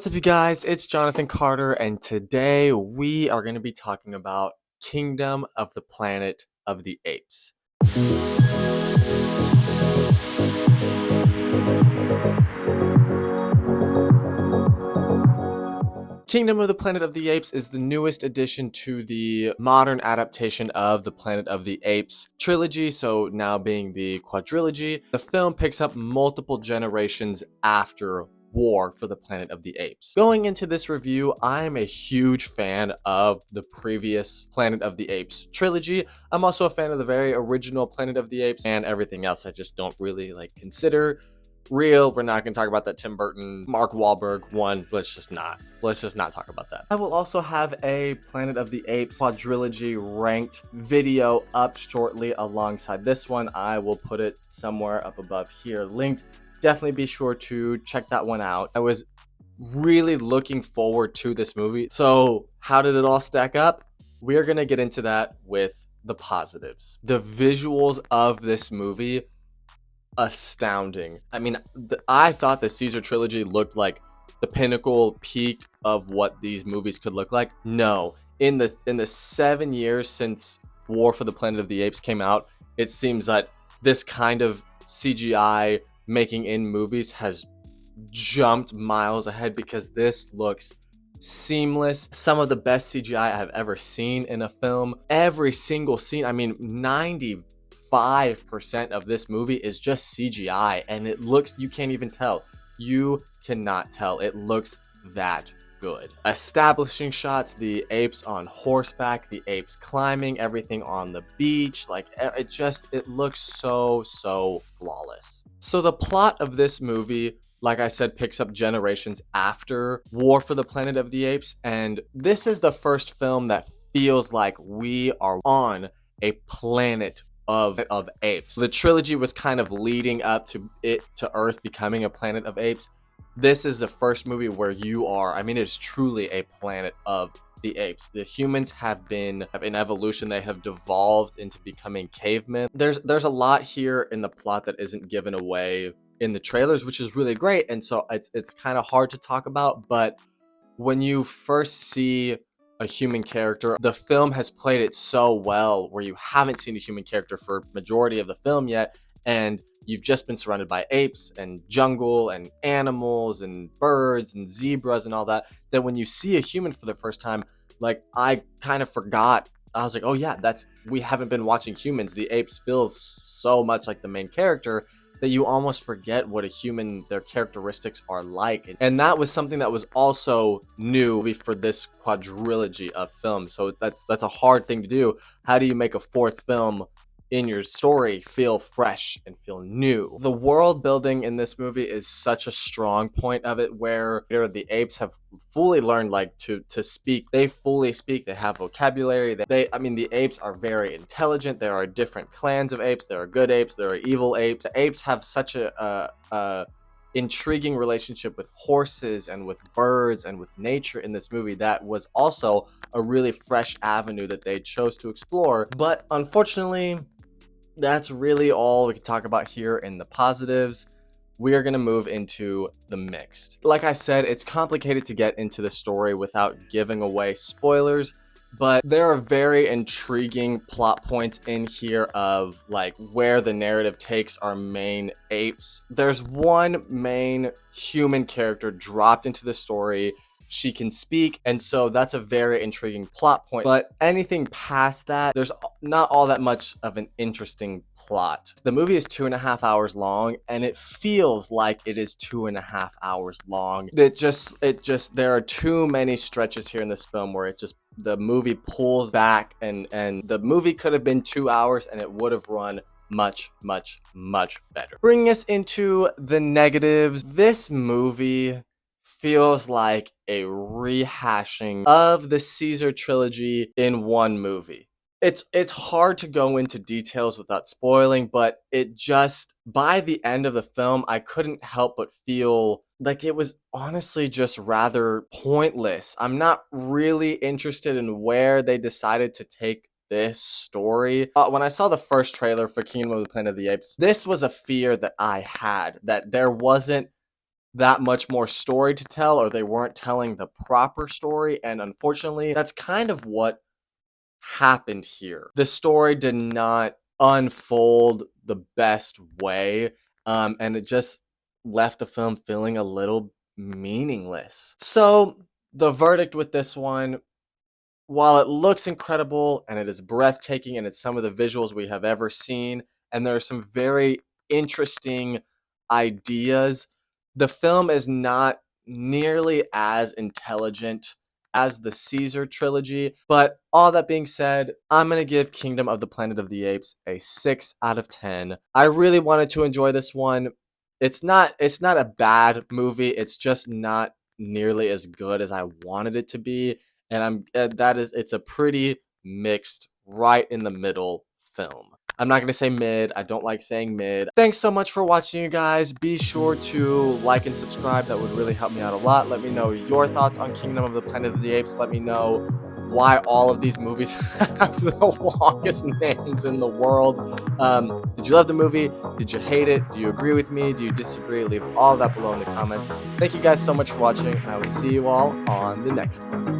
What's up, you guys? It's Jonathan Carter, and today we are going to be talking about Kingdom of the Planet of the Apes. Kingdom of the Planet of the Apes is the newest addition to the modern adaptation of the Planet of the Apes trilogy, so now being the quadrilogy. The film picks up multiple generations after War for the Planet of the Apes. Going into this review, I'm a huge fan of the previous Planet of the Apes trilogy. I'm also a fan of the very original Planet of the Apes, and everything else I just don't really consider real. We're not going to talk about that Tim Burton, Mark Wahlberg one. Let's just not talk about that. I will also have a Planet of the Apes quadrilogy ranked video up shortly alongside this one. I will put it somewhere up above here linked. Definitely be sure to check that one out. I was really looking forward to this movie. So how did it all stack up? We are going to get into that with the positives. The visuals of this movie, astounding. I mean, I thought the Caesar trilogy looked like the pinnacle peak of what these movies could look like. No, in the 7 years since War for the Planet of the Apes came out, it seems that this kind of CGI making in movies has jumped miles ahead, because this looks seamless. Some of the best CGI I have ever seen in a film. Every single scene, I mean, 95% of this movie is just CGI, and it looks, you can't even tell. You cannot tell. It looks that good. Establishing shots, the apes on horseback, the apes climbing, everything on the beach, it looks so flawless. So the plot of this movie, like I said, picks up generations after War for the Planet of the Apes, and this is the first film that feels like we are on a planet of apes. The trilogy was kind of leading up to Earth becoming a planet of apes. This is the first movie where you are, I mean, it's truly a planet of the apes. The humans have been in evolution, they have devolved into becoming cavemen. There's a lot here in the plot that isn't given away in the trailers, which is really great, and so it's kind of hard to talk about. But when you first see a human character, the film has played it so well where you haven't seen a human character for majority of the film yet, and you've just been surrounded by apes and jungle and animals and birds and zebras and all that, that when you see a human for the first time, I kind of forgot. I was like, oh yeah, we haven't been watching humans. The apes feels so much like the main character that you almost forget what a human, their characteristics are like. And that was something that was also new for this quadrilogy of films. So that's a hard thing to do. How do you make a fourth film in your story feel fresh and feel new? The world building in this movie is such a strong point of it, where the apes have fully learned to speak. They fully speak. They have vocabulary. I mean, the apes are very intelligent. There are different clans of apes. There are good apes. There are evil apes. The apes have such a intriguing relationship with horses and with birds and with nature in this movie that was also a really fresh avenue that they chose to explore. But unfortunately, that's really all we can talk about here in the positives. We are going to move into the mixed. Like I said, it's complicated to get into the story without giving away spoilers, but there are very intriguing plot points in here of where the narrative takes our main apes. There's one main human character dropped into the story. She can speak, and so that's a very intriguing plot point. But anything past that, there's not all that much of an interesting plot. The movie is 2.5 hours long, and it feels like it is 2.5 hours long. There are too many stretches here in this film where the movie pulls back, and the movie could have been 2 hours and it would have run much better. Bringing us into the negatives, this movie feels like a rehashing of the Caesar trilogy in one movie. It's hard to go into details without spoiling, but by the end of the film, I couldn't help but feel like it was honestly just rather pointless. I'm not really interested in where they decided to take this story. When I saw the first trailer for Kingdom of the Planet of the Apes, this was a fear that I had, that there wasn't that much more story to tell, or they weren't telling the proper story, and unfortunately, that's kind of what happened here. The story did not unfold the best way, and it just left the film feeling a little meaningless. So, the verdict with this one, while it looks incredible and it is breathtaking and it's some of the visuals we have ever seen, and there are some very interesting ideas, the film is not nearly as intelligent as the Caesar trilogy. But all that being said, I'm going to give Kingdom of the Planet of the Apes a 6 out of 10. I really wanted to enjoy this one. It's not a bad movie. It's just not nearly as good as I wanted it to be, and it's a pretty mixed, right in the middle film. I'm not gonna say mid. I don't like saying mid. Thanks so much for watching, you guys. Be sure to like and subscribe. That would really help me out a lot. Let me know your thoughts on Kingdom of the Planet of the Apes. Let me know why all of these movies have the longest names in the world. Did you love the movie? Did you hate it? Do you agree with me? Do you disagree? Leave all that below in the comments. Thank you guys so much for watching, and I will see you all on the next one.